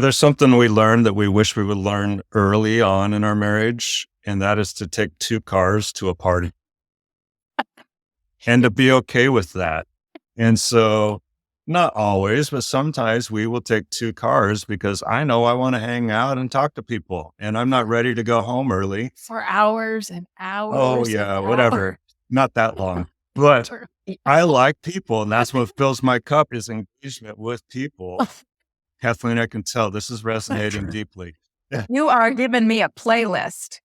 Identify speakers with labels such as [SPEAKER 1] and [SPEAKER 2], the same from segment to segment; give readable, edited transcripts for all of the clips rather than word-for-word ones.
[SPEAKER 1] There's something we learned that we wish we would learn early on in our marriage, and that is to take two cars to a party and to be okay with that. And so, not always, but sometimes we will take two cars because I know I want to hang out and talk to people and I'm not ready to go home early.
[SPEAKER 2] For hours and
[SPEAKER 1] Oh,
[SPEAKER 2] hours and
[SPEAKER 1] yeah,
[SPEAKER 2] hours.
[SPEAKER 1] whatever. Not that long. But I like people, and that's what fills my cup is engagement with people. Kathleen, I can tell this is resonating deeply.
[SPEAKER 2] You are giving me a playlist.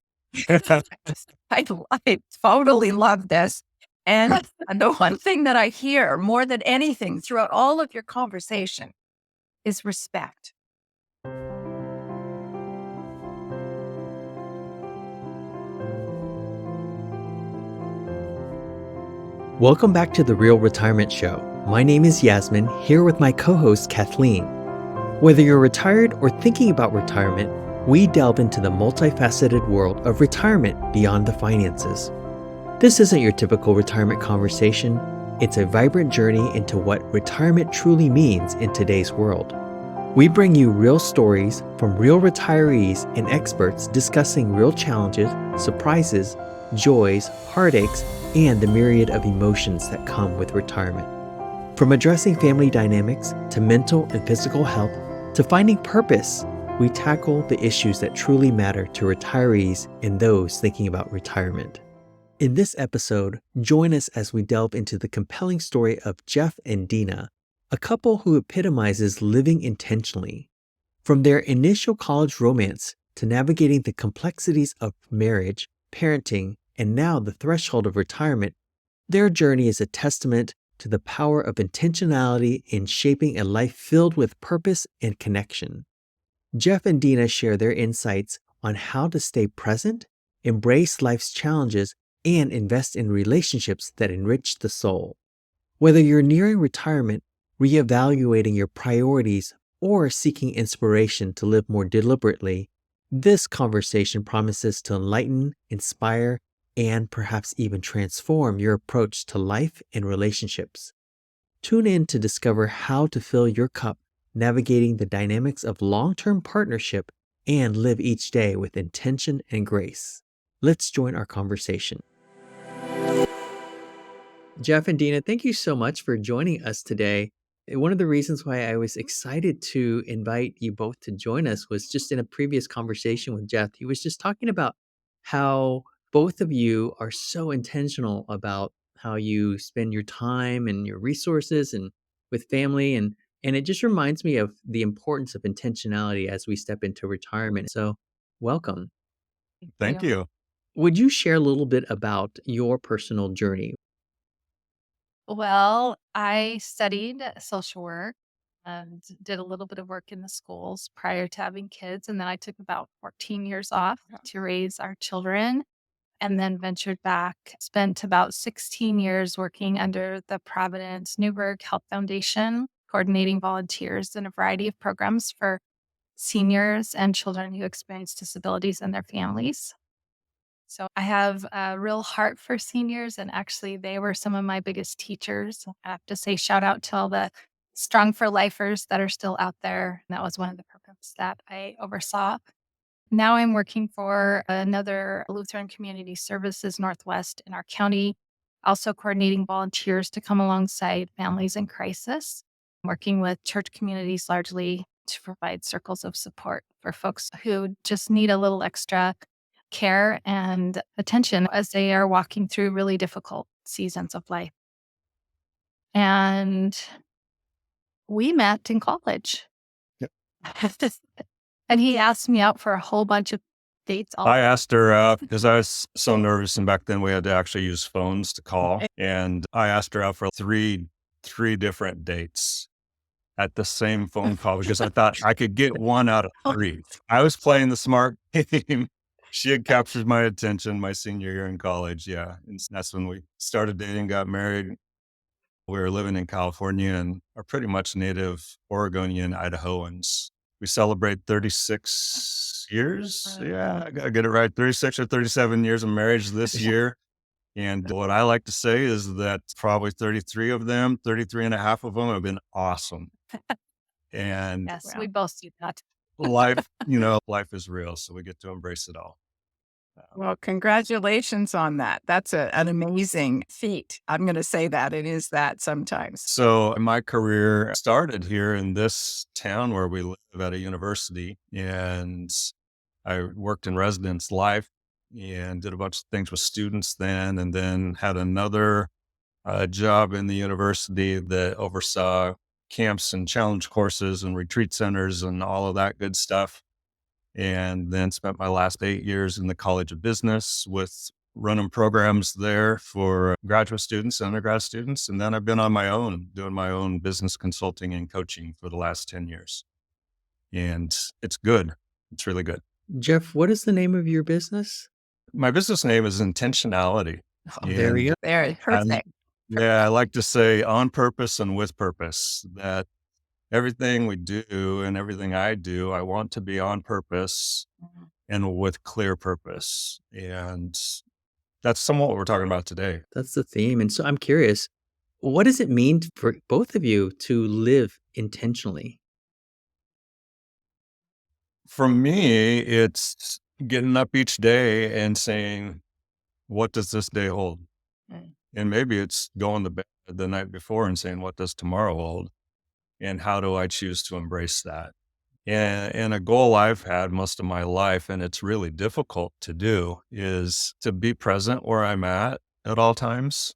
[SPEAKER 2] I totally love this. And the one thing that I hear more than anything throughout all of your conversation is respect.
[SPEAKER 3] Welcome back to The Real Retirement Show. My name is Yasmin, here with my co-host Kathleen. Whether you're retired or thinking about retirement, we delve into the multifaceted world of retirement beyond the finances. This isn't your typical retirement conversation. It's a vibrant journey into what retirement truly means in today's world. We bring you real stories from real retirees and experts discussing real challenges, surprises, joys, heartaches, and the myriad of emotions that come with retirement. From addressing family dynamics to mental and physical health to finding purpose, we tackle the issues that truly matter to retirees and those thinking about retirement. In this episode, join us as we delve into the compelling story of Jeff and Deana, a couple who epitomizes living intentionally. From their initial college romance to navigating the complexities of marriage, parenting, and now the threshold of retirement, their journey is a testament to the power of intentionality in shaping a life filled with purpose and connection. Jeff and Deana share their insights on how to stay present, embrace life's challenges, and invest in relationships that enrich the soul. Whether you're nearing retirement, reevaluating your priorities, or seeking inspiration to live more deliberately, this conversation promises to enlighten, inspire, and perhaps even transform your approach to life and relationships. Tune in to discover how to fill your cup, navigating the dynamics of long-term partnership, and live each day with intention and grace. Let's join our conversation. Jeff and Deana, thank you so much for joining us today. One of the reasons why I was excited to invite you both to join us was just in a previous conversation with Jeff. He was just talking about how both of you are so intentional about how you spend your time and your resources and with family. And it just reminds me of the importance of intentionality as we step into retirement. So welcome.
[SPEAKER 1] Thank you.
[SPEAKER 3] Would you share a little bit about your personal journey?
[SPEAKER 2] Well, I studied social work and did a little bit of work in the schools prior to having kids. And then I took about 14 years off to raise our children and then ventured back, spent about 16 years working under the Providence Newburgh Health Foundation, coordinating volunteers in a variety of programs for seniors and children who experience disabilities and their families. So I have a real heart for seniors, and actually they were some of my biggest teachers. I have to say shout out to all the Strong for Lifers that are still out there. That was one of the programs that I oversaw. Now I'm working for another Lutheran Community Services Northwest in our county, also coordinating volunteers to come alongside families in crisis, working with church communities largely to provide circles of support for folks who just need a little extra care and attention as they are walking through really difficult seasons of life. And we met in college.
[SPEAKER 1] Yep.
[SPEAKER 2] And he asked me out for a whole bunch of dates.
[SPEAKER 1] I asked her out because I was so nervous, and back then we had to actually use phones to call. And I asked her out for three different dates at the same phone call because I thought I could get one out of three. I was playing the smart game. She had captured my attention my senior year in college. Yeah. And that's when we started dating, got married. We were living in California and are pretty much native Oregonian Idahoans. We celebrate 36 years. Yeah, I gotta get it right. 36 or 37 years of marriage this year. And what I like to say is that probably 33 of them, 33 and a half of them have been awesome. And
[SPEAKER 2] Yes, we both do that.
[SPEAKER 1] life, life is real. So we get to embrace it all.
[SPEAKER 4] Well, congratulations on that. That's an amazing feat. I'm going to say that it is that sometimes.
[SPEAKER 1] So my career started here in this town where we live at a university, and I worked in residence life and did a bunch of things with students then, and then had another job in the university that oversaw camps and challenge courses and retreat centers and all of that good stuff. And then spent my last 8 years in the College of Business with running programs there for graduate students, undergrad students. And then I've been on my own, doing my own business consulting and coaching for the last 10 years. And it's good. It's really good.
[SPEAKER 3] Jeff, what is the name of your business?
[SPEAKER 1] My business name is Intentionality.
[SPEAKER 3] Oh, there we go.
[SPEAKER 4] There, perfect.
[SPEAKER 1] I like to say on purpose and with purpose, that everything we do and everything I do, I want to be on purpose and with clear purpose. And that's somewhat what we're talking about today.
[SPEAKER 3] That's the theme. And so I'm curious, what does it mean for both of you to live intentionally?
[SPEAKER 1] For me, it's getting up each day and saying, what does this day hold? And maybe it's going to bed the night before and saying, what does tomorrow hold? And how do I choose to embrace that? And a goal I've had most of my life, and it's really difficult to do, is to be present where I'm at all times.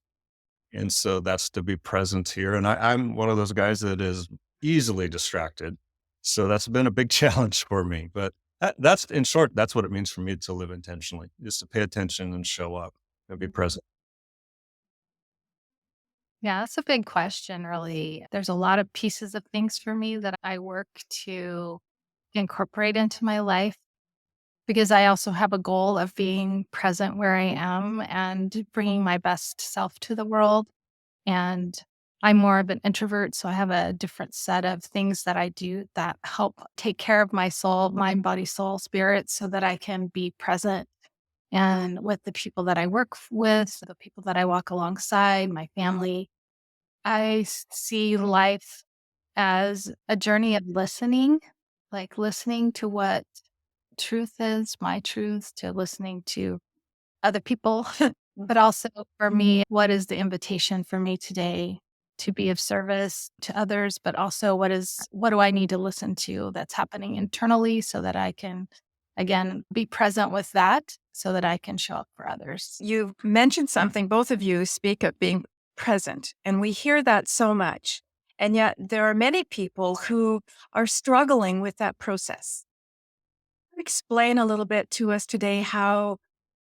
[SPEAKER 1] And so that's to be present here. And I'm one of those guys that is easily distracted. So that's been a big challenge for me. But that's, in short, that's what it means for me to live intentionally, is to pay attention and show up and be present.
[SPEAKER 2] Yeah, that's a big question, really. There's a lot of pieces of things for me that I work to incorporate into my life because I also have a goal of being present where I am and bringing my best self to the world. And I'm more of an introvert, so I have a different set of things that I do that help take care of my soul, mind, body, soul, spirit, so that I can be present and with the people that I work with, the people that I walk alongside, my family. See life as a journey of listening, like listening to what truth is, my truth, to listening to other people. But also for me, what is the invitation for me today to be of service to others? But also, what do I need to listen to that's happening internally so that I can, again, be present with that so that I can show up for others?
[SPEAKER 4] You mentioned something, both of you speak of being present, and we hear that so much. And yet there are many people who are struggling with that process. Explain a little bit to us today how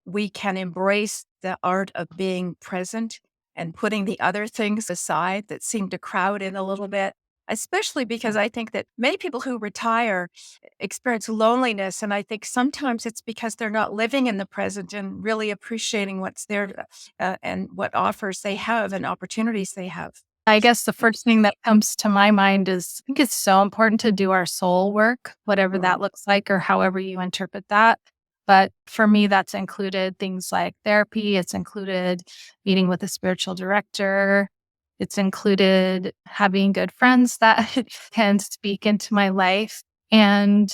[SPEAKER 4] we can embrace the art of being present and putting the other things aside that seem to crowd in a little bit, especially because I think that many people who retire experience loneliness. And I think sometimes it's because they're not living in the present and really appreciating what's there and what offers they have and opportunities they have.
[SPEAKER 2] I guess the first thing that comes to my mind is I think it's so important to do our soul work, whatever that looks like or however you interpret that. But for me, that's included things like therapy. It's included meeting with a spiritual director. It's included having good friends that can speak into my life. And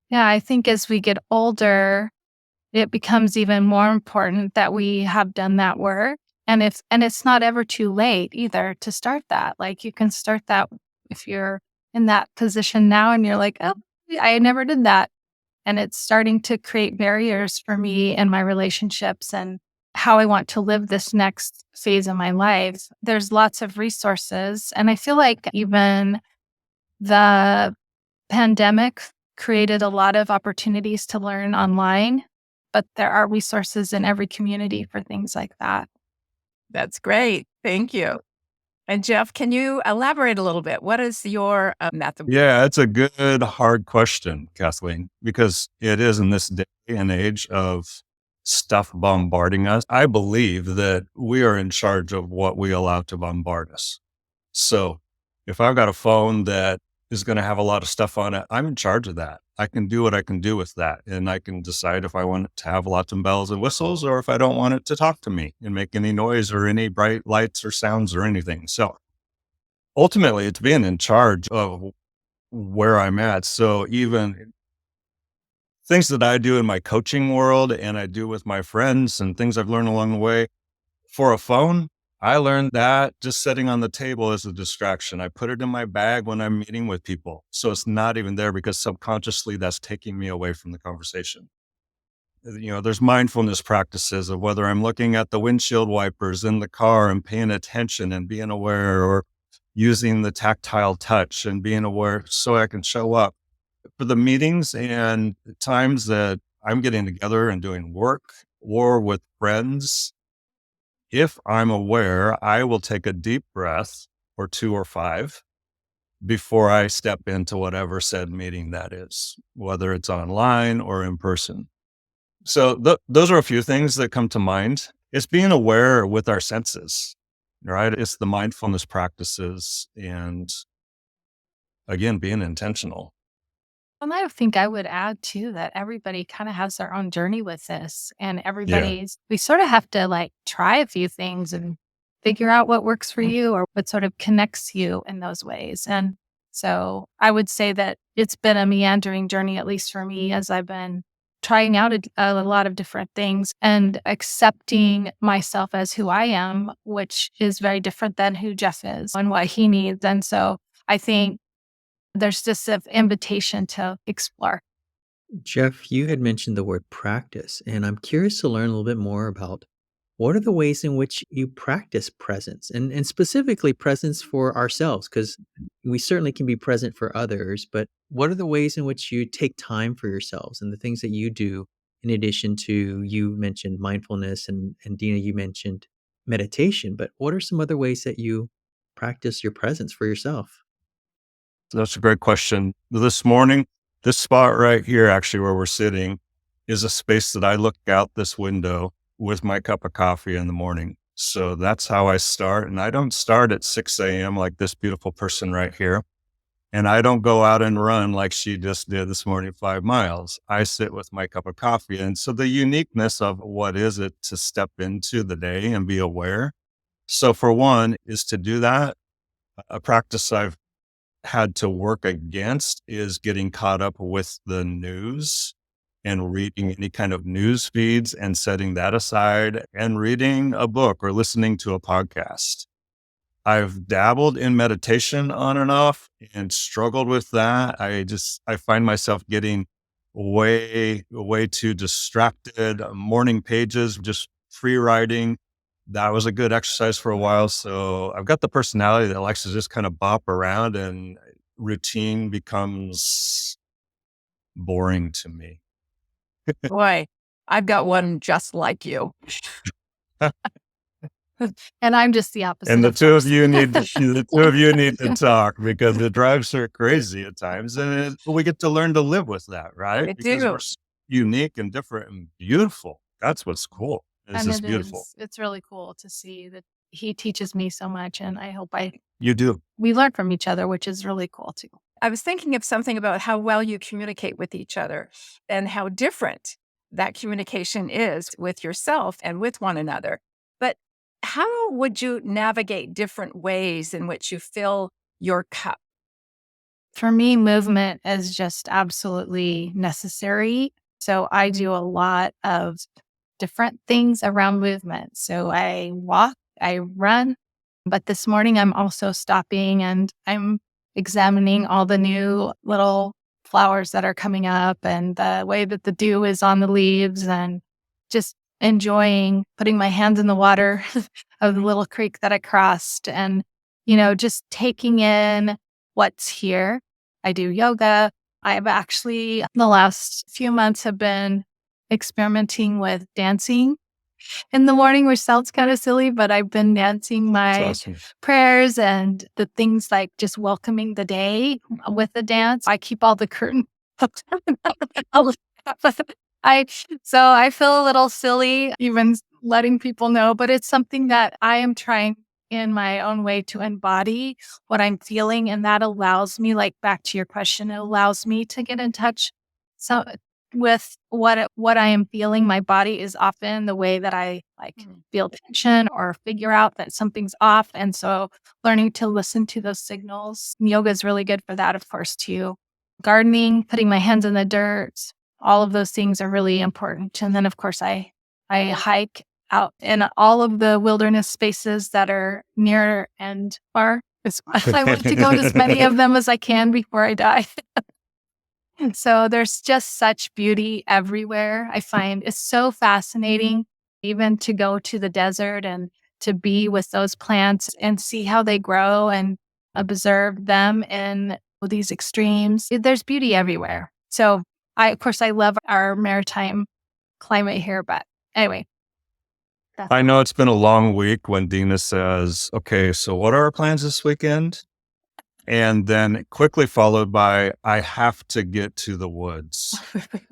[SPEAKER 2] yeah, I think as we get older, it becomes even more important that we have done that work. And it's not ever too late either to start that. Like you can start that if you're in that position now and you're like, oh, I never did that. And it's starting to create barriers for me in my relationships and how I want to live this next phase of my life. There's lots of resources. And I feel like even the pandemic created a lot of opportunities to learn online, but there are resources in every community for things like that.
[SPEAKER 4] That's great. Thank you. And Jeff, can you elaborate a little bit? What is your method?
[SPEAKER 1] Yeah, it's a good, hard question, Kathleen, because it is in this day and age of stuff bombarding us. I believe that we are in charge of what we allow to bombard us. So if I've got a phone that is going to have a lot of stuff on it, I'm in charge of that. I can do what I can do with that. And I can decide if I want it to have lots of bells and whistles or if I don't want it to talk to me and make any noise or any bright lights or sounds or anything. So ultimately, it's being in charge of where I'm at. So even things that I do in my coaching world and I do with my friends and things I've learned along the way, for a phone, I learned that just sitting on the table is a distraction. I put it in my bag when I'm meeting with people. So it's not even there because subconsciously that's taking me away from the conversation. There's mindfulness practices of whether I'm looking at the windshield wipers in the car and paying attention and being aware, or using the tactile touch and being aware so I can show up for the meetings and the times that I'm getting together and doing work or with friends. If I'm aware, I will take a deep breath or 2 or 5 before I step into whatever said meeting that is, whether it's online or in person. So those are a few things that come to mind. It's being aware with our senses, right? It's the mindfulness practices and again, being intentional.
[SPEAKER 2] And I think I would add too that everybody kind of has their own journey with this, and
[SPEAKER 1] Yeah.
[SPEAKER 2] we sort of have to like try a few things and figure out what works for you or what sort of connects you in those ways. And so I would say that it's been a meandering journey, at least for me, as I've been trying out a lot of different things and accepting myself as who I am, which is very different than who Jeff is and what he needs. And so I think there's just an invitation to explore.
[SPEAKER 3] Jeff, you had mentioned the word practice, and I'm curious to learn a little bit more about what are the ways in which you practice presence and specifically presence for ourselves? Because we certainly can be present for others, but what are the ways in which you take time for yourselves and the things that you do in addition to, you mentioned mindfulness and Dina, you mentioned meditation, but what are some other ways that you practice your presence for yourself?
[SPEAKER 1] That's a great question. This morning, this spot right here, actually, where we're sitting, is a space that I look out this window with my cup of coffee in the morning. So that's how I start. And I don't start at 6 a.m. like this beautiful person right here. And I don't go out and run like she just did this morning, 5 miles. I sit with my cup of coffee. And so the uniqueness of what is it to step into the day and be aware. So for one is to do that. A practice I've had to work against is getting caught up with the news and reading any kind of news feeds and setting that aside and reading a book or listening to a podcast. I've dabbled in meditation on and off and struggled with that. I find myself getting way too distracted. Morning pages, just free writing. That was a good exercise for a while. So I've got the personality that likes to just kind of bop around, and routine becomes boring to me.
[SPEAKER 4] Boy, I've got one just like you.
[SPEAKER 2] And I'm just the opposite.
[SPEAKER 1] And the
[SPEAKER 2] of
[SPEAKER 1] two of
[SPEAKER 2] course.
[SPEAKER 1] you need to, the two of you need to talk because it drives her crazy at times, and we get to learn to live with that, right?
[SPEAKER 4] I
[SPEAKER 1] Because
[SPEAKER 4] do.
[SPEAKER 1] we're unique and different and beautiful. That's what's cool. It's
[SPEAKER 2] And
[SPEAKER 1] just
[SPEAKER 2] it
[SPEAKER 1] beautiful.
[SPEAKER 2] is. It's really cool to see that he teaches me so much, and I hope
[SPEAKER 1] You do.
[SPEAKER 2] we learn from each other, which is really cool too.
[SPEAKER 4] I was thinking of something about how well you communicate with each other and how different that communication is with yourself and with one another. But how would you navigate different ways in which you fill your cup?
[SPEAKER 2] For me, movement is just absolutely necessary. So I do a lot of different things around movement. So I walk, I run, but this morning I'm also stopping and I'm examining all the new little flowers that are coming up and the way that the dew is on the leaves and just enjoying putting my hands in the water of the little creek that I crossed and, just taking in what's here. I do yoga. I've actually, the last few months, have been experimenting with dancing in the morning, which sounds kind of silly, but I've been dancing my
[SPEAKER 1] It's awesome.
[SPEAKER 2] prayers and the things like just welcoming the day with the dance. I keep all the curtains. I so I feel a little silly even letting people know, but it's something that I am trying in my own way to embody what I'm feeling, and that allows me, like back to your question, it allows me to get in touch. So with what I am feeling. My body is often the way that I feel tension or figure out that something's off. And so learning to listen to those signals. Yoga is really good for that, of course, too. Gardening, putting my hands in the dirt, all of those things are really important. And then, of course, I hike out in all of the wilderness spaces that are near and far. I want to go to as many of them as I can before I die. And so there's just such beauty everywhere. I find it's so fascinating, even to go to the desert and to be with those plants and see how they grow and observe them in these extremes. There's beauty everywhere. So of course, I love our maritime climate here, but anyway.
[SPEAKER 1] I know it's been a long week when Deana says, okay, so what are our plans this weekend? And then quickly followed by, I have to get to the woods.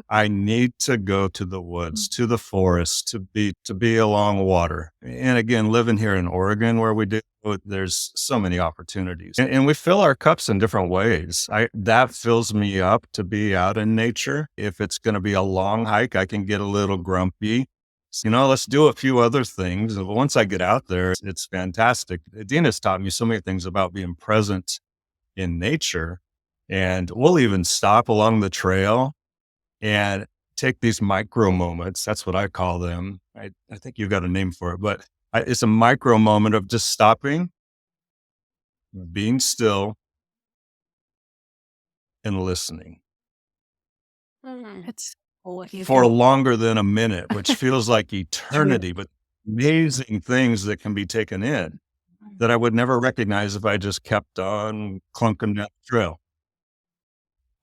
[SPEAKER 1] I need to go to the woods, to the forest, to be along water. And again, living here in Oregon where we do, there's so many opportunities. And we fill our cups in different ways. That fills me up to be out in nature. If it's going to be a long hike, I can get a little grumpy. So, let's do a few other things. And once I get out there, it's fantastic. Deana's taught me so many things about being present in nature. And we'll even stop along the trail and take these micro moments. That's what I call them. I think you've got a name for it, but it's a micro moment of just stopping, being still, and listening.
[SPEAKER 2] It's
[SPEAKER 1] for longer than a minute, which feels like eternity, but amazing things that can be taken in that I would never recognize if I just kept on clunking down the trail.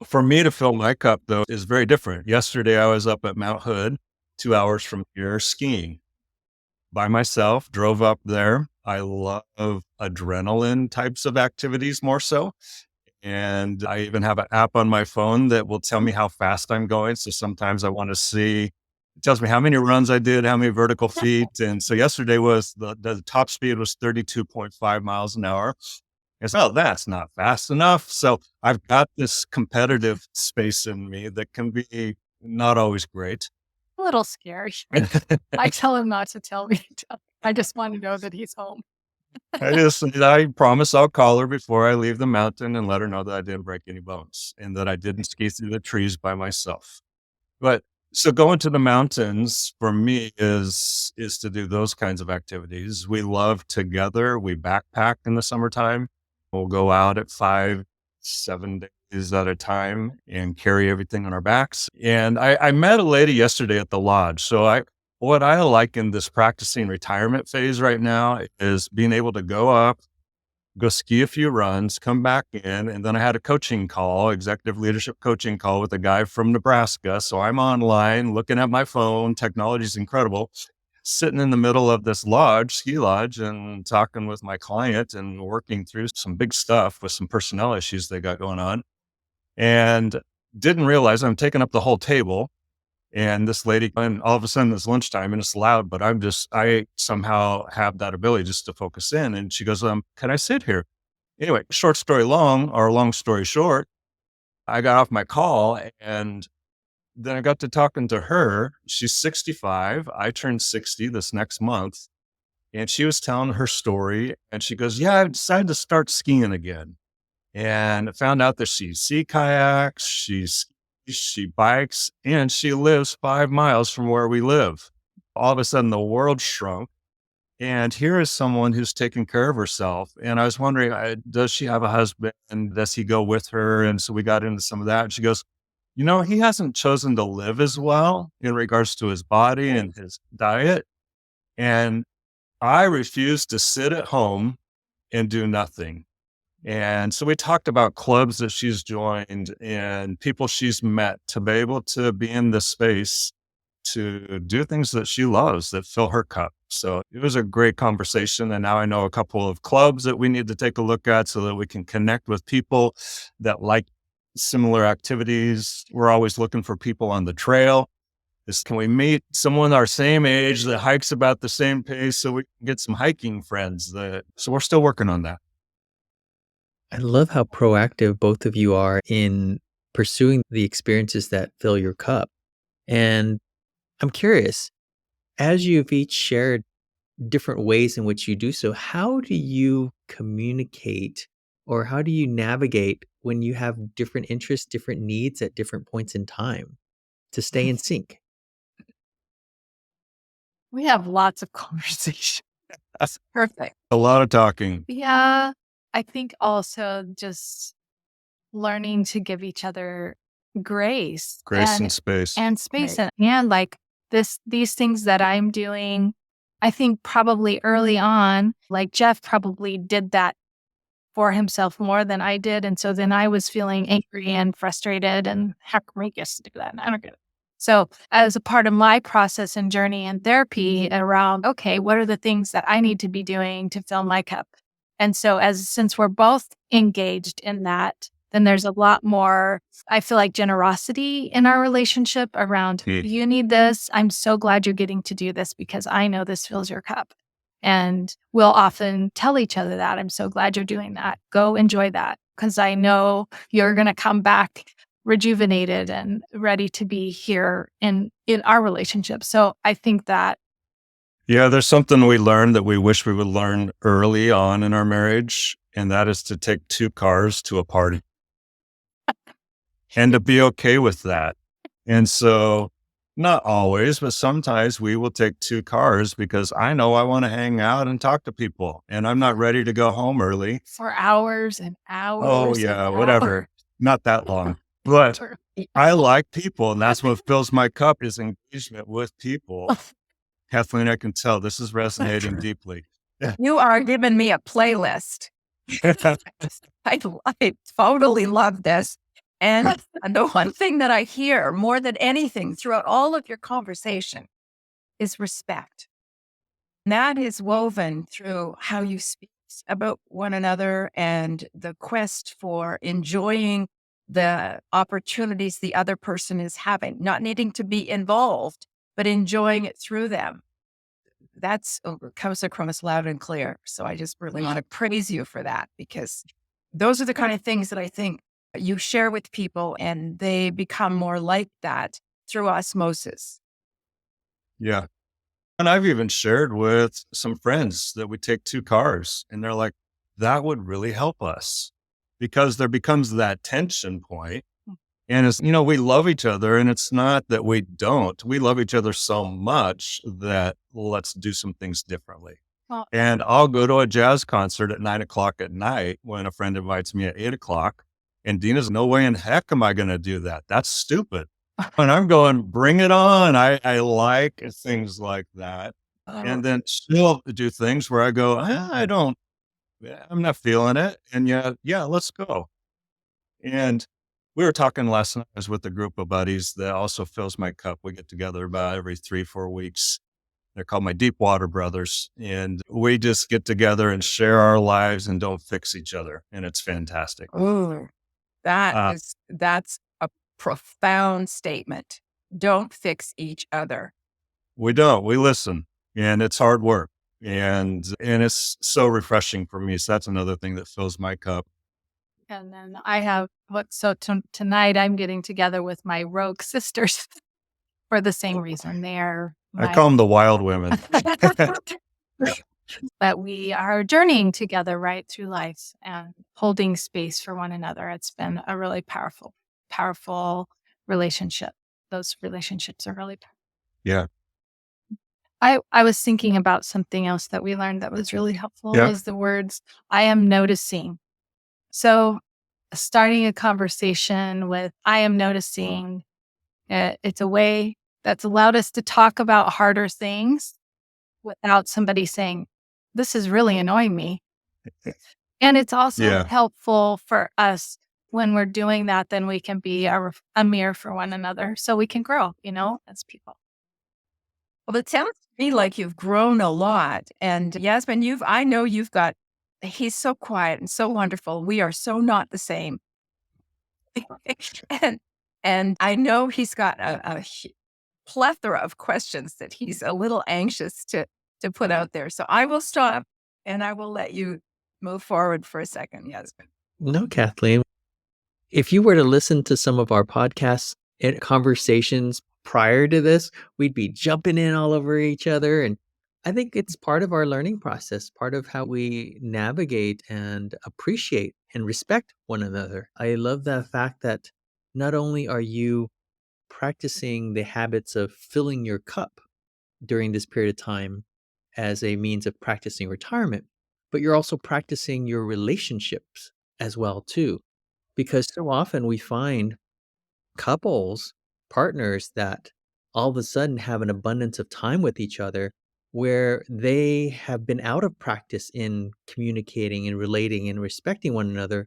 [SPEAKER 1] For me to fill my cup, though, is very different. Yesterday, I was up at Mount Hood, 2 hours from here, skiing by myself, drove up there. I love adrenaline types of activities more so. And I even have an app on my phone that will tell me how fast I'm going. So sometimes I want to see, it tells me how many runs I did, how many vertical feet. And so yesterday was the top speed was 32.5 miles an hour. And so, that's not fast enough. So I've got this competitive space in me that can be not always great.
[SPEAKER 2] a little scary. I tell him not to tell me. I just want to know that he's home.
[SPEAKER 1] I promise I'll call her before I leave the mountain and let her know that I didn't break any bones and that I didn't ski through the trees by myself. But so going to the mountains for me is to do those kinds of activities. We love together. We backpack in the summertime. We'll go out at 5, 7 days at a time and carry everything on our backs. And I met a lady yesterday at the lodge. So what I like in this practicing retirement phase right now is being able to go up, go ski a few runs, come back in. And then I had a coaching call, executive leadership coaching call with a guy from Nebraska. So I'm online looking at my phone. Technology is incredible. Sitting in the middle of this ski lodge and talking with my client and working through some big stuff with some personnel issues they got going on. And didn't realize I'm taking up the whole table. And this lady, and all of a sudden it's lunchtime and it's loud, but I somehow have that ability just to focus in. And she goes, can I sit here? Anyway, short story long, or long story short, I got off my call and then I got to talking to her. She's 65. I turned 60 this next month. And she was telling her story and she goes, yeah, I decided to start skiing again. And I found out that she sea kayaks, she bikes, and she lives 5 miles from where we live. All of a sudden, the world shrunk. And here is someone who's taking care of herself. And I was wondering, does she have a husband? And does he go with her? And so we got into some of that. And she goes, he hasn't chosen to live as well in regards to his body and his diet. And I refuse to sit at home and do nothing. And so we talked about clubs that she's joined and people she's met to be able to be in this space to do things that she loves that fill her cup. So it was a great conversation. And now I know a couple of clubs that we need to take a look at so that we can connect with people that like similar activities. We're always looking for people on the trail. Can we meet someone our same age that hikes about the same pace so we can get some hiking friends? So we're still working on that.
[SPEAKER 3] I love how proactive both of you are in pursuing the experiences that fill your cup. And I'm curious, as you've each shared different ways in which you do so, how do you communicate or how do you navigate when you have different interests, different needs at different points in time to stay in sync?
[SPEAKER 2] We have lots of conversation.
[SPEAKER 4] Perfect.
[SPEAKER 1] A lot of talking.
[SPEAKER 2] Yeah. I think also just learning to give each other grace
[SPEAKER 1] Grace and space.
[SPEAKER 2] and space.
[SPEAKER 4] Right.
[SPEAKER 2] And like these things that I'm doing, I think probably early on, like Jeff probably did that for himself more than I did. And so then I was feeling angry and frustrated and how come he gets to do that? And I don't get it. So as a part of my process and journey and therapy around, okay, what are the things that I need to be doing to fill my cup? And so since we're both engaged in that, then there's a lot more, I feel like, generosity in our relationship around, you need this. I'm so glad you're getting to do this because I know this fills your cup. And we'll often tell each other that I'm so glad you're doing that. Go enjoy that because I know you're going to come back rejuvenated and ready to be here in our relationship. So I think that
[SPEAKER 1] Yeah, there's something we learned that we wish we would learn early on in our marriage, and that is to take 2 cars to a party and to be okay with that. And so, not always, but sometimes we will take 2 cars because I know I want to hang out and talk to people, and I'm not ready to go home early.
[SPEAKER 2] for hours and hours.
[SPEAKER 1] Oh,
[SPEAKER 2] and
[SPEAKER 1] yeah,
[SPEAKER 2] hours.
[SPEAKER 1] whatever. Not that long. But I like people, and that's what fills my cup is engagement with people. Kathleen, I can tell this is resonating deeply.
[SPEAKER 4] You are giving me a playlist. I totally love this. And the one thing that I hear more than anything throughout all of your conversation is respect. And that is woven through how you speak about one another and the quest for enjoying the opportunities the other person is having, not needing to be involved, but enjoying it through them. That's comes across loud and clear. So I just really want to praise you for that because those are the kind of things that I think you share with people and they become more like that through osmosis.
[SPEAKER 1] Yeah. And I've even shared with some friends that we take 2 cars, and they're like, that would really help us because there becomes that tension point. And it's, we love each other, and it's not that we don't. We love each other so much that let's do some things differently.
[SPEAKER 2] Well,
[SPEAKER 1] And I'll go to a jazz concert at 9:00 at night when a friend invites me at 8:00. And Deana's, no way in heck am I going to do that. That's stupid. And I'm going, bring it on. I like things like that. And then she'll do things where I go, I'm not feeling it. And yeah, let's go. And we were talking last night. I was with a group of buddies that also fills my cup. We get together about every 3-4 weeks. They're called my deep water brothers. And we just get together and share our lives and don't fix each other. And it's fantastic.
[SPEAKER 4] Ooh, that's a profound statement. Don't fix each other.
[SPEAKER 1] We don't. We listen. And it's hard work. And it's so refreshing for me. So that's another thing that fills my cup.
[SPEAKER 2] and then I have tonight I'm getting together with my rogue sisters for the same reason. They're
[SPEAKER 1] I call them the wild women.
[SPEAKER 2] that we are journeying together right through life and holding space for one another. It's been a really powerful relationship. Those relationships are really powerful.
[SPEAKER 1] Yeah.
[SPEAKER 2] I was thinking about something else that we learned that was really helpful
[SPEAKER 1] Yeah.
[SPEAKER 2] was the words, I am noticing. So starting a conversation with, I am noticing, it's a way that's allowed us to talk about harder things without somebody saying, this is really annoying me. And it's also
[SPEAKER 1] Yeah.
[SPEAKER 2] helpful for us when we're doing that, then we can be a mirror for one another so we can grow, as people.
[SPEAKER 4] Well, it sounds to me like you've grown a lot. And Yasmin, I know he's so quiet and so wonderful. We are so not the same. and I know he's got a plethora of questions that he's a little anxious to put out there. So I will stop and I will let you move forward for a second, Yasmin.
[SPEAKER 3] No, Kathleen. If you were to listen to some of our podcasts and conversations prior to this, we'd be jumping in all over each other. And I think it's part of our learning process, part of how we navigate and appreciate and respect one another. I love the fact that not only are you practicing the habits of filling your cup during this period of time as a means of practicing retirement, but you're also practicing your relationships as well too. Because so often we find couples, partners that all of a sudden have an abundance of time with each other where they have been out of practice in communicating and relating and respecting one another,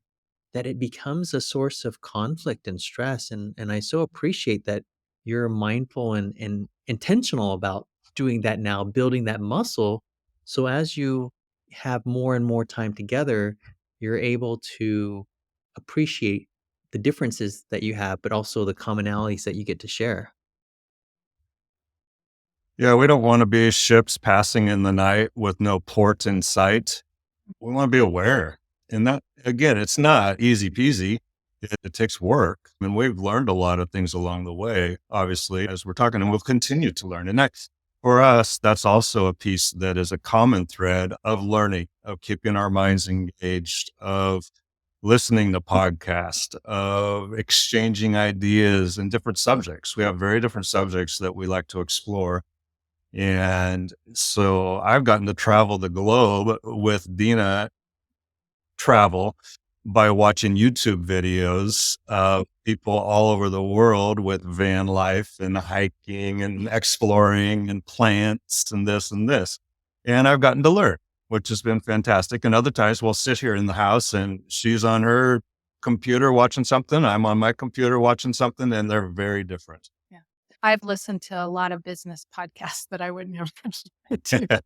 [SPEAKER 3] that it becomes a source of conflict and stress. And I so appreciate that you're mindful and intentional about doing that now, building that muscle. So as you have more and more time together, you're able to appreciate the differences that you have, but also the commonalities that you get to share.
[SPEAKER 1] Yeah, we don't want to be ships passing in the night with no port in sight. We want to be aware. And that, again, it's not easy peasy. It takes work. And we've learned a lot of things along the way, obviously, as we're talking, and we'll continue to learn. And that, for us, that's also a piece that is a common thread of learning, of keeping our minds engaged, of listening to podcasts, of exchanging ideas and different subjects. We have very different subjects that we like to explore. And so I've gotten to travel the globe with Deana travel by watching YouTube videos of people all over the world with van life and hiking and exploring and plants and this and this. And I've gotten to learn, which has been fantastic. And other times we'll sit here in the house and she's on her computer watching something, I'm on my computer watching something, and they're very different.
[SPEAKER 2] Yeah. I've listened to a lot of business podcasts that I would never listen to.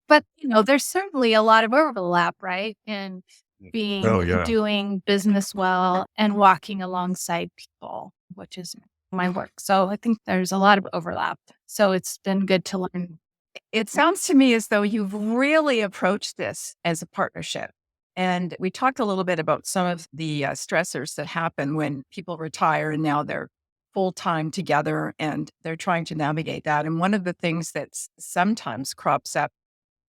[SPEAKER 2] But, there's certainly a lot of overlap, right? In
[SPEAKER 1] Oh, yeah.
[SPEAKER 2] doing business well and walking alongside people, which is my work. So I think there's a lot of overlap. So it's been good to learn.
[SPEAKER 4] It sounds to me as though you've really approached this as a partnership. And we talked a little bit about some of the stressors that happen when people retire and now they're full time together and they're trying to navigate that. And one of the things that sometimes crops up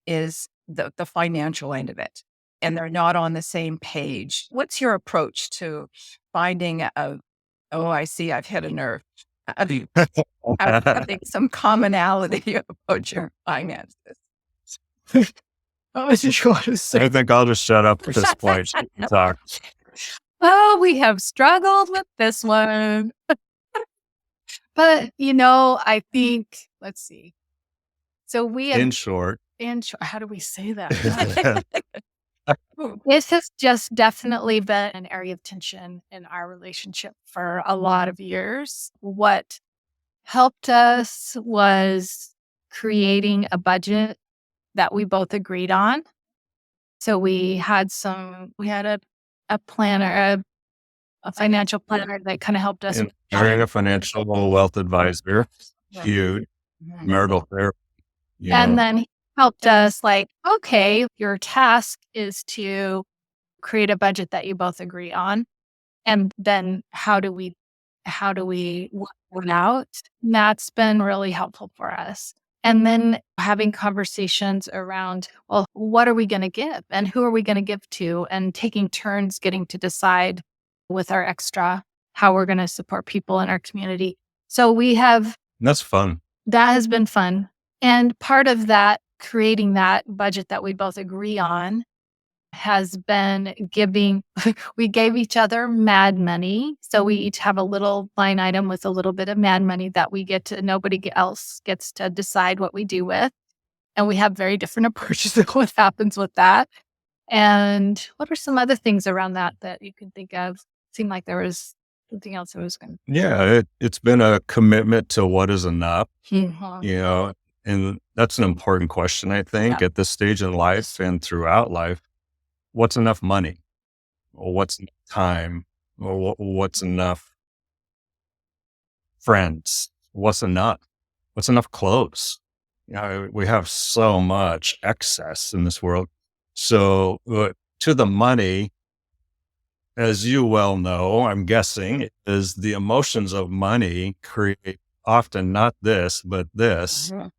[SPEAKER 4] is the financial end of it. And they're not on the same page. What's your approach to finding oh, I see, I've hit a nerve. Having some commonality about your finances.
[SPEAKER 3] Oh, it's just going to say.
[SPEAKER 1] I think I'll just shut up at this point. Talk.
[SPEAKER 2] Oh, we have struggled with this one. But, I think, let's see. So we have,
[SPEAKER 1] In short,
[SPEAKER 2] how do we say that? It has just definitely been an area of tension in our relationship for a lot of years. What helped us was creating a budget that we both agreed on. So we had a planner, a financial planner that kind of helped us.
[SPEAKER 1] hiring a financial wealth advisor, huge, marital therapy.
[SPEAKER 2] And then he helped us okay, your task is to create a budget that you both agree on. And then how do we work it out? And that's been really helpful for us. And then having conversations around, well, what are we going to give and who are we going to give to, and taking turns getting to decide with our extra how we're going to support people in our community. So
[SPEAKER 1] that's fun.
[SPEAKER 2] That has been fun. And part of that, creating that budget that we both agree on, has been we gave each other mad money. So we each have a little line item with a little bit of mad money that nobody else gets to decide what we do with. And we have very different approaches of what happens with that. And what are some other things around that you can think of? Seemed like there was something else I was going to.
[SPEAKER 1] Yeah, it's been a commitment to what is enough,
[SPEAKER 2] Mm-hmm.
[SPEAKER 1] And that's an important question, I think, at this stage in life and throughout life. What's enough money? Or what's enough time? Or what's enough friends? What's enough? What's enough clothes? We have so much excess in this world. So to the money, as you well know, I'm guessing, is the emotions of money create often not this, but this.
[SPEAKER 4] Mhm.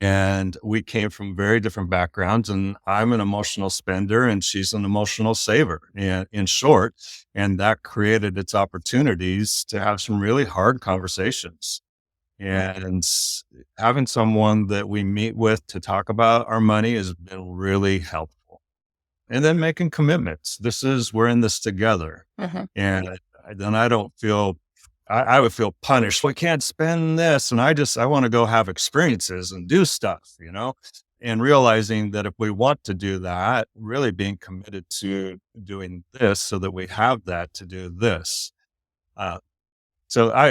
[SPEAKER 1] And we came from very different backgrounds, and I'm an emotional spender and she's an emotional saver, and in short, and that created its opportunities to have some really hard conversations. And having someone that we meet with to talk about our money has been really helpful. And then making commitments. We're in this together.
[SPEAKER 4] Mhm.
[SPEAKER 1] And then I don't feel, I would feel punished. We can't spend this. And I want to go have experiences and do stuff, and realizing that if we want to do that, really being committed to doing this so that we have that to do this. Uh,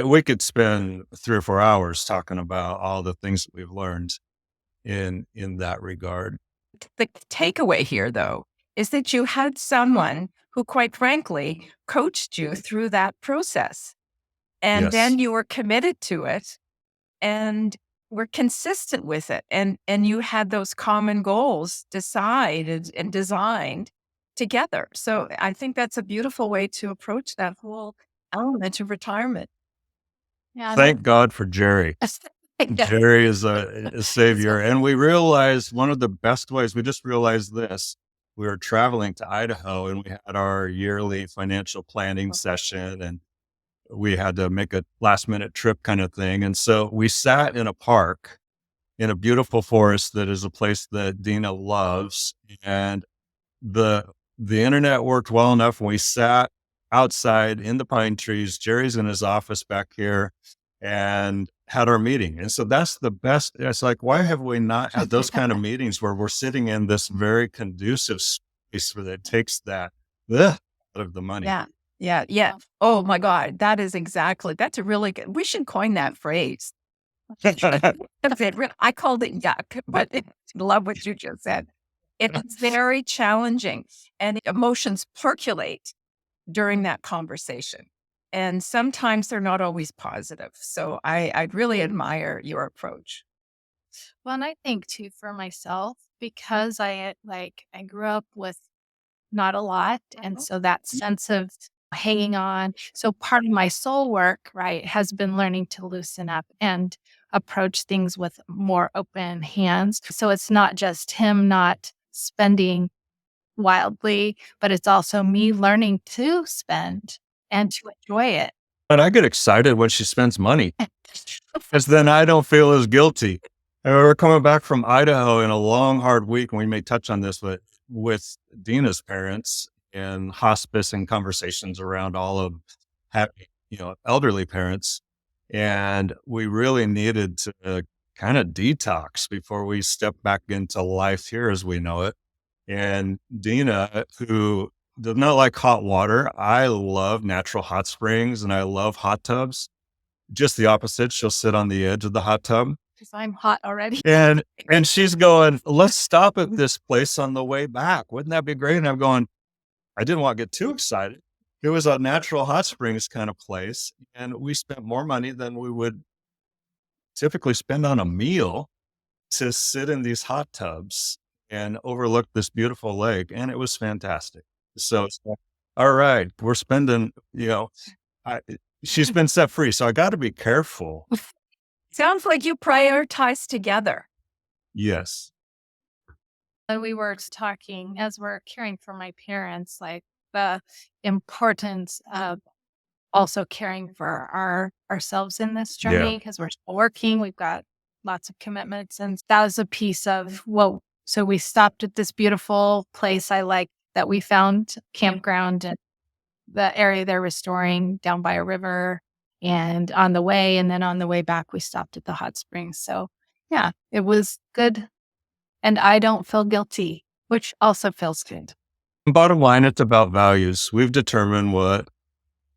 [SPEAKER 1] we could spend 3 or 4 hours talking about all the things that we've learned in that regard.
[SPEAKER 4] The takeaway here, though, is that you had someone who, quite frankly, coached you through that process. And
[SPEAKER 1] Yes.
[SPEAKER 4] then you were committed to it and were consistent with it. And you had those common goals decided and designed together. So I think that's a beautiful way to approach that whole element of retirement.
[SPEAKER 2] Yeah.
[SPEAKER 1] Thank God for Jerry.
[SPEAKER 4] Yeah.
[SPEAKER 1] Jerry is a savior. And we realized one of the best ways, we just realized this. We were traveling to Idaho and we had our yearly financial planning session, and we had to make a last minute trip kind of thing. And so we sat in a park in a beautiful forest that is a place that Deana loves. And the the internet worked well enough. We sat outside in the pine trees. Jerry's in his office back here, and had our meeting. And so that's the best. It's like, why have we not had those kind of meetings where we're sitting in this very conducive space where it takes that out of the money?
[SPEAKER 4] Yeah. Yeah. Yeah. Oh my God. That's a really good, we should coin that phrase. I called it yuck, but I love what you just said. It's very challenging and emotions percolate during that conversation. And sometimes they're not always positive. So I really admire your approach.
[SPEAKER 2] Well, and I think too for myself, because I grew up with not a lot. And so that sense of hanging on. So part of my soul work, right, has been learning to loosen up and approach things with more open hands. So it's not just him not spending wildly, but it's also me learning to spend and to enjoy it.
[SPEAKER 1] And I get excited when she spends money, because then I don't feel as guilty. And we're coming back from Idaho in a long, hard week, and we may touch on this, but with Deana's parents and hospice and conversations around all of having, elderly parents. And we really needed to kind of detox before we step back into life here as we know it. And Deana, who does not like hot water, I love natural hot springs and I love hot tubs. Just the opposite. She'll sit on the edge of the hot tub.
[SPEAKER 2] Because I'm hot already.
[SPEAKER 1] And she's going, let's stop at this place on the way back. Wouldn't that be great? And I'm going, I didn't want to get too excited. It was a natural hot springs kind of place. And we spent more money than we would typically spend on a meal to sit in these hot tubs and overlook this beautiful lake. And it was fantastic. So it's like, all right, we're spending, I, she's been set free. So I got to be careful.
[SPEAKER 4] Sounds like you prioritize together.
[SPEAKER 1] Yes.
[SPEAKER 2] And we were talking as we're caring for my parents, like the importance of also caring for ourselves in this
[SPEAKER 1] Yeah.
[SPEAKER 2] journey because we're still working. We've got lots of commitments. And that was a piece of so we stopped at this beautiful place I like that we found campground and the area they're restoring down by a river. And on the way back, we stopped at the hot springs. So yeah, it was good. And I don't feel guilty, which also feels good.
[SPEAKER 1] Bottom line, it's about values. We've determined what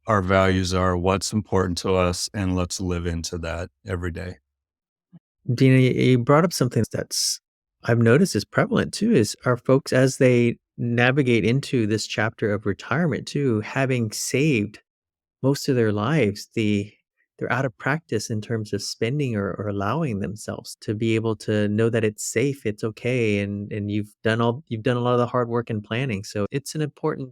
[SPEAKER 1] our values are, what's important to us, and let's live into that every day.
[SPEAKER 3] Deana, you brought up something that's I've noticed is prevalent too, is our folks as they navigate into this chapter of retirement too, having saved most of their lives, they're out of practice in terms of spending or allowing themselves to be able to know that it's safe, it's okay, and you've done a lot of the hard work and planning. So it's an important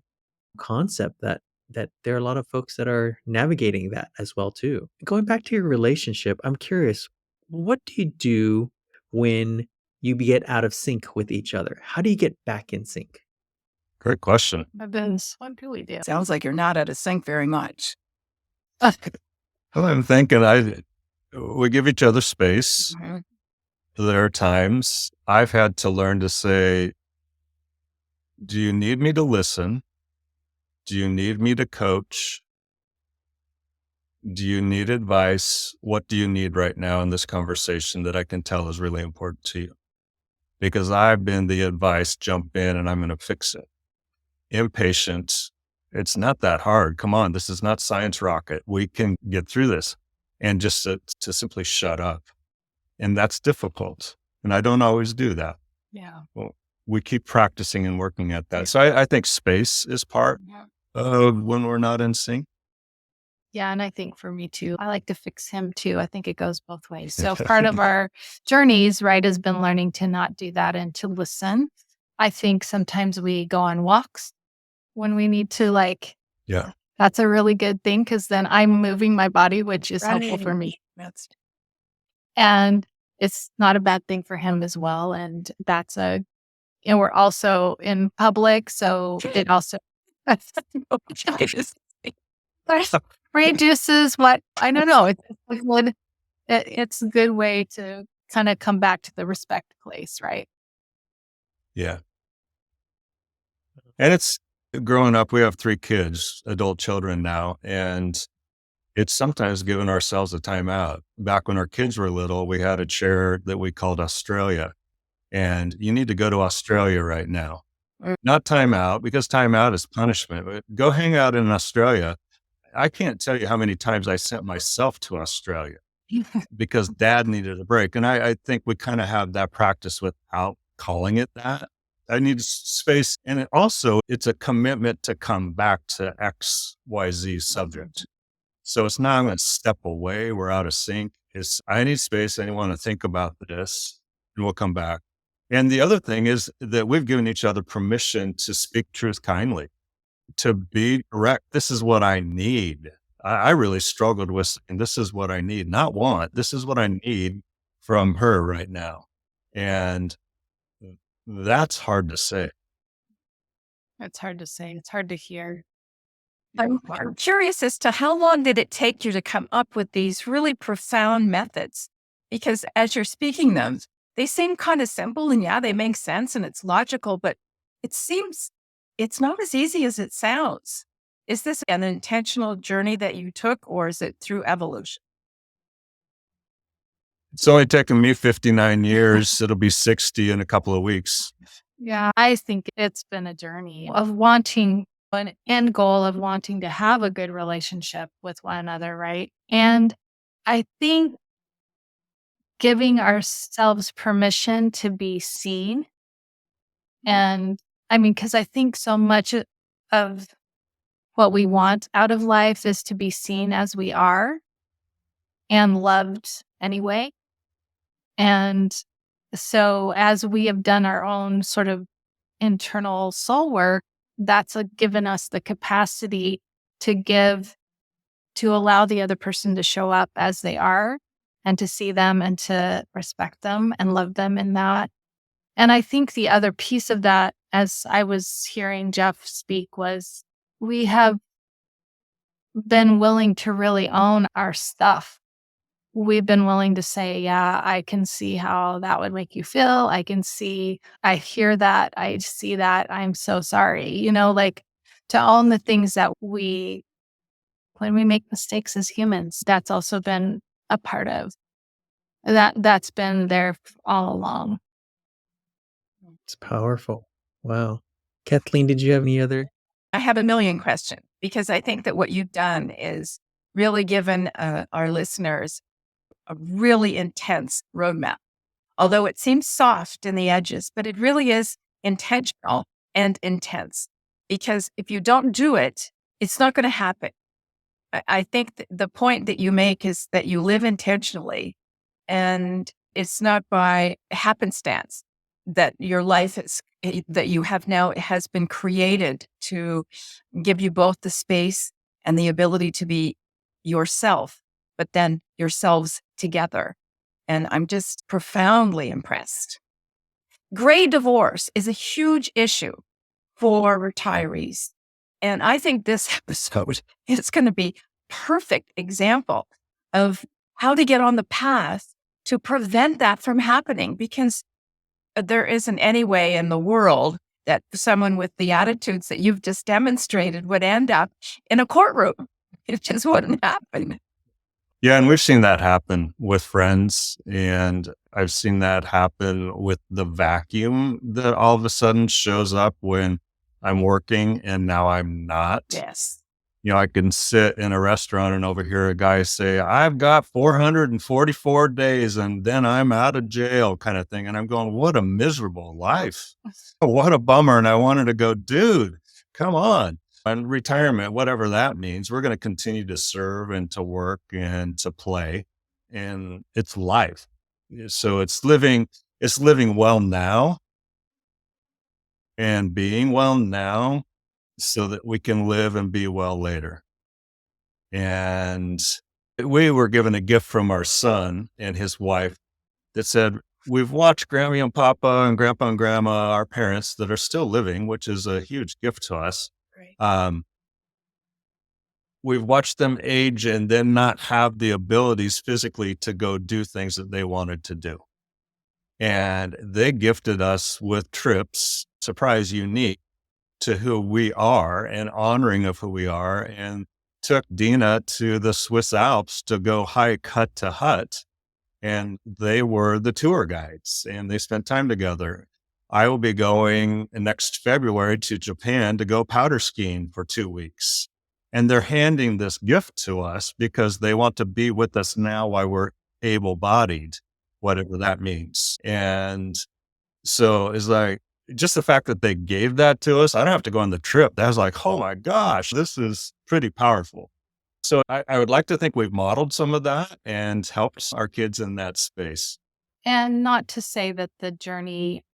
[SPEAKER 3] concept that that there are a lot of folks that are navigating that as well too. Going back to your relationship, I'm curious, what do you do when you get out of sync with each other? How do you get back in sync?
[SPEAKER 1] Great question.
[SPEAKER 2] But then what do we do?
[SPEAKER 4] Sounds like you're not out of sync very much.
[SPEAKER 1] Well, I'm thinking we give each other space.
[SPEAKER 4] Mhm.
[SPEAKER 1] There are times I've had to learn to say, do you need me to listen? Do you need me to coach? Do you need advice? What do you need right now in this conversation that I can tell is really important to you? Because I've been the advice, jump in and I'm going to fix it. Impatient. It's not that hard. Come on. This is not science rocket. We can get through this. And just to simply shut up. And that's difficult. And I don't always do that.
[SPEAKER 2] Yeah.
[SPEAKER 1] Well, we keep practicing and working at that. So I think space is part of when we're not in sync.
[SPEAKER 2] Yeah. And I think for me too, I like to fix him too. I think it goes both ways. So part of our journeys, right, has been learning to not do that and to listen. I think sometimes we go on walks when we need to
[SPEAKER 1] Yeah.
[SPEAKER 2] that's a really good thing because then I'm moving my body, which is helpful for me. And it's not a bad thing for him as well. And we're also in public. So it also reduces what, I don't know. It's a good way to kind of come back to the respect place, right?
[SPEAKER 1] Yeah. And it's growing up, we have 3 kids, adult children now, and it's sometimes giving ourselves a timeout. Back when our kids were little, we had a chair that we called Australia, and you need to go to Australia right now. Not timeout, because timeout is punishment, but go hang out in Australia. I can't tell you how many times I sent myself to Australia because dad needed a break. And I think we kind of have that practice without calling it that. I need space. And it's a commitment to come back to XYZ subject. So it's not, I'm going to step away. We're out of sync. I need space. I want to think about this and we'll come back. And the other thing is that we've given each other permission to speak truth kindly, to be direct. This is what I need. I really struggled with saying, this is what I need, not want. This is what I need from her right now. And that's hard to say.
[SPEAKER 2] It's hard to say. It's hard to hear.
[SPEAKER 4] I'm curious as to how long did it take you to come up with these really profound methods? Because as you're speaking them, they seem kind of simple and yeah, they make sense and it's logical, but it seems it's not as easy as it sounds. Is this an intentional journey that you took or is it through evolution?
[SPEAKER 1] It's only taken me 59 years. It'll be 60 in a couple of weeks.
[SPEAKER 2] Yeah, I think it's been a journey of wanting an end goal of wanting to have a good relationship with one another, right? And I think giving ourselves permission to be seen. And I mean, because I think so much of what we want out of life is to be seen as we are and loved anyway. And so as we have done our own sort of internal soul work, that's given us the capacity to allow the other person to show up as they are and to see them and to respect them and love them in that. And I think the other piece of that, as I was hearing Jeff speak, was we have been willing to really own our stuff. We've been willing to say, yeah, I can see how that would make you feel. I hear that, I see that, I'm so sorry. To own the things that when we make mistakes as humans, that's also been a part of that's been there all along.
[SPEAKER 3] It's powerful. Wow. Kathleen, did you have any other?
[SPEAKER 4] I have a million questions because I think that what you've done is really given our listeners a really intense roadmap. Although it seems soft in the edges, but it really is intentional and intense. Because if you don't do it, it's not going to happen. I think the point that you make is that you live intentionally and it's not by happenstance that your life has that you have now has been created to give you both the space and the ability to be yourself, but then yourselves together. And I'm just profoundly impressed. Gray divorce is a huge issue for retirees. And I think this episode is going to be perfect example of how to get on the path to prevent that from happening, because there isn't any way in the world that someone with the attitudes that you've just demonstrated would end up in a courtroom. It just wouldn't happen.
[SPEAKER 1] Yeah, and we've seen that happen with friends, and I've seen that happen with the vacuum that all of a sudden shows up when I'm working and now I'm not.
[SPEAKER 4] Yes.
[SPEAKER 1] I can sit in a restaurant and overhear a guy say, I've got 444 days and then I'm out of jail, kind of thing. And I'm going, what a miserable life. What a bummer. And I wanted to go, dude, come on. And retirement, whatever that means, we're going to continue to serve and to work and to play. And it's life. So it's living well now and being well now so that we can live and be well later. And we were given a gift from our son and his wife that said, we've watched Grammy and Papa and Grandpa and Grandma, our parents that are still living, which is a huge gift to us.
[SPEAKER 4] Right.
[SPEAKER 1] We've watched them age and then not have the abilities physically to go do things that they wanted to do. And they gifted us with trips, surprise unique to who we are and honoring of who we are, and took Deana to the Swiss Alps to go hike hut to hut. And they were the tour guides and they spent time together. I will be going next February to Japan to go powder skiing for 2 weeks. And they're handing this gift to us because they want to be with us now while we're able-bodied, whatever that means. And so it's like, just the fact that they gave that to us, I don't have to go on the trip. That was like, oh my gosh, this is pretty powerful. So I would like to think we've modeled some of that and helped our kids in that space.
[SPEAKER 2] And not to say that the journey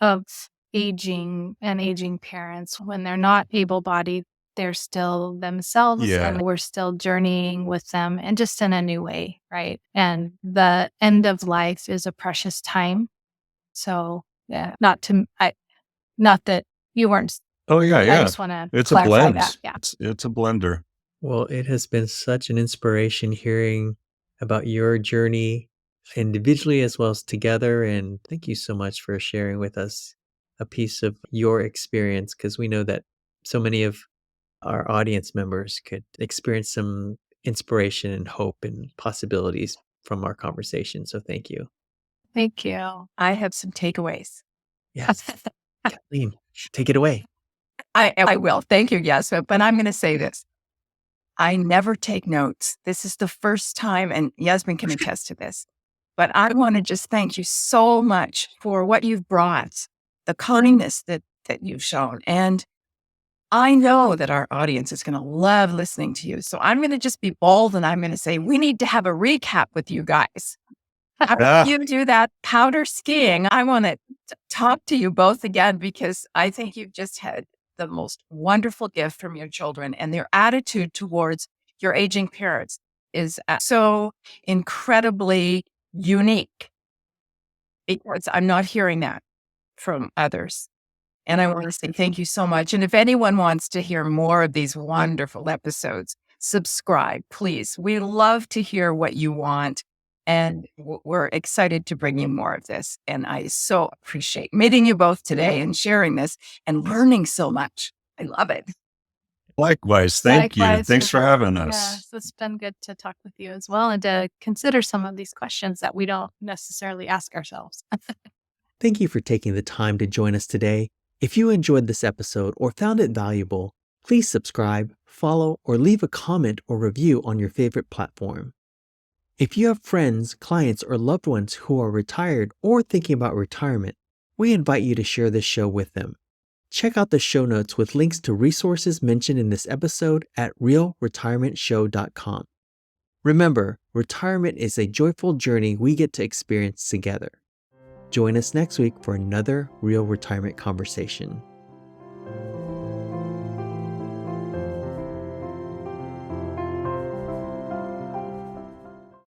[SPEAKER 2] of aging and aging parents, when they're not able-bodied, they're still themselves and we're still journeying with them and just in a new way, right? And the end of life is a precious time. So yeah, not that you weren't.
[SPEAKER 1] Oh yeah,
[SPEAKER 2] I
[SPEAKER 1] yeah.
[SPEAKER 2] just want to
[SPEAKER 1] It's a
[SPEAKER 2] clarify
[SPEAKER 1] blend.
[SPEAKER 2] that. Yeah.
[SPEAKER 1] It's a blender.
[SPEAKER 3] Well, it has been such an inspiration hearing about your journey individually as well as together. And thank you so much for sharing with us a piece of your experience, because we know that so many of our audience members could experience some inspiration and hope and possibilities from our conversation. So thank you.
[SPEAKER 2] Thank you.
[SPEAKER 4] I have some takeaways.
[SPEAKER 3] Yes. Kathleen, take it away.
[SPEAKER 4] I will. Thank you, Yasmin. But I'm going to say this. I never take notes. This is the first time, and Yasmin can attest to this. But I want to just thank you so much for what you've brought, the kindness that you've shown. And I know that our audience is going to love listening to you. So I'm going to just be bold and I'm going to say, we need to have a recap with you guys. After you do that powder skiing, I want to talk to you both again, because I think you've just had the most wonderful gift from your children, and their attitude towards your aging parents is so incredibly unique, because I'm not hearing that from others. And I want to say thank you so much. And if anyone wants to hear more of these wonderful episodes, subscribe, please. We love to hear what you want. And we're excited to bring you more of this. And I so appreciate meeting you both today and sharing this and learning so much. I love it.
[SPEAKER 1] Likewise. Thank you. Thanks for having us.
[SPEAKER 2] Yes, it's been good to talk with you as well and to consider some of these questions that we don't necessarily ask ourselves.
[SPEAKER 3] Thank you for taking the time to join us today. If you enjoyed this episode or found it valuable, please subscribe, follow, or leave a comment or review on your favorite platform. If you have friends, clients, or loved ones who are retired or thinking about retirement, we invite you to share this show with them. Check out the show notes with links to resources mentioned in this episode at realretirementshow.com. Remember, retirement is a joyful journey we get to experience together. Join us next week for another Real Retirement Conversation.